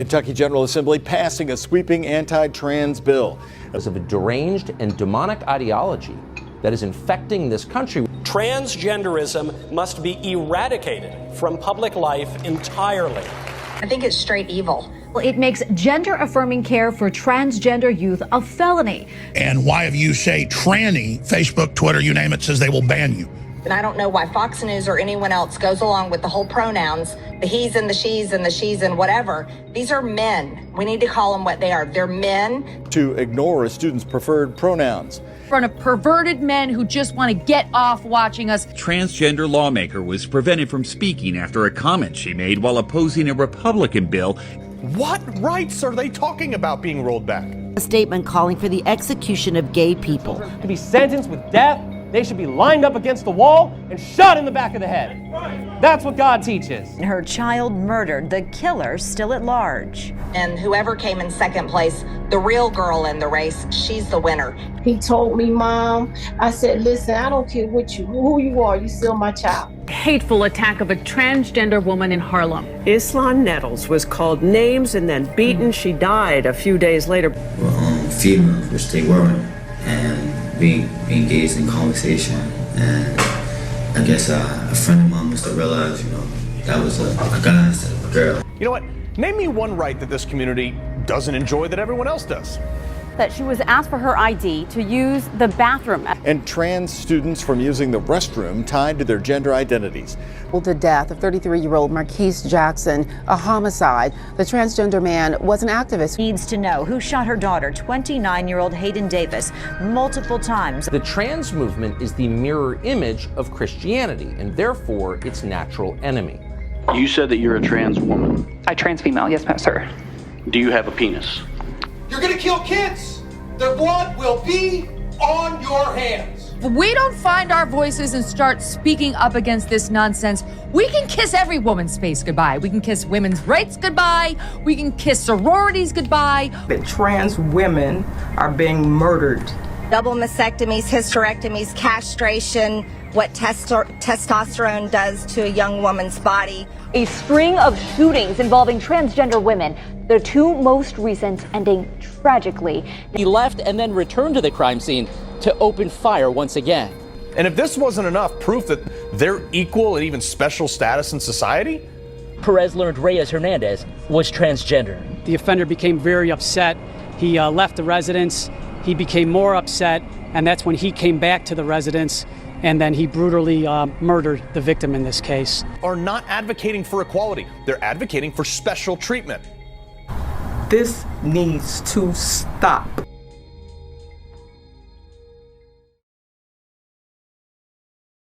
Kentucky General Assembly passing a sweeping anti-trans bill. Because of a deranged and demonic ideology that is infecting this country. Transgenderism must be eradicated from public life entirely. I think it's straight evil. It makes gender-affirming care for transgender youth a felony. And why, if you say tranny, Facebook, Twitter, you name it, says they will ban you. And I don't know why Fox News or anyone else goes along with the whole pronouns, the he's and the she's and the she's and whatever. These are men. We need to call them what they are. They're men. To ignore a student's preferred pronouns. In front of perverted men who just want to get off watching us. Transgender lawmaker was prevented from speaking after a comment she made while opposing a Republican bill. What rights are they talking about being rolled back? A statement calling for the execution of gay people. To be sentenced with death, they should be lined up against the wall and shot in the back of the head. That's what God teaches. Her child murdered, the killer still at large. And whoever came in second place, the real girl in the race, she's the winner. He told me, Mom, I said, listen, I don't care who you are, you still my child. Hateful attack of a transgender woman in Harlem. Islan Nettles was called names and then beaten. She died a few days later. Female, which they weren't, and we engaged in conversation, and I guess a friend of mine must have realized, that was a guy instead of a girl. You know what? Name me one right that this community doesn't enjoy that everyone else does. That she was asked for her ID to use the bathroom. And trans students from using the restroom tied to their gender identities. The death of 33-year-old Marquise Jackson, a homicide. The transgender man was an activist. Needs to know who shot her daughter, 29-year-old Hayden Davis, multiple times. The trans movement is the mirror image of Christianity and therefore its natural enemy. You said that you're a trans woman. I trans female, yes, sir. Do you have a penis? You're gonna kill kids. Their blood will be on your hands. If we don't find our voices and start speaking up against this nonsense, we can kiss every woman's face goodbye. We can kiss women's rights goodbye. We can kiss sororities goodbye. That trans women are being murdered. Double mastectomies, hysterectomies, castration, what testosterone does to a young woman's body. A string of shootings involving transgender women, the two most recent ending tragically. He left and then returned to the crime scene to open fire once again. And if this wasn't enough proof that they're equal and even special status in society? Perez learned Reyes Hernandez was transgender. The offender became very upset. He left the residence. He became more upset, and that's when he came back to the residence, and then he brutally murdered the victim in this case. Are not advocating for equality. They're advocating for special treatment. This needs to stop.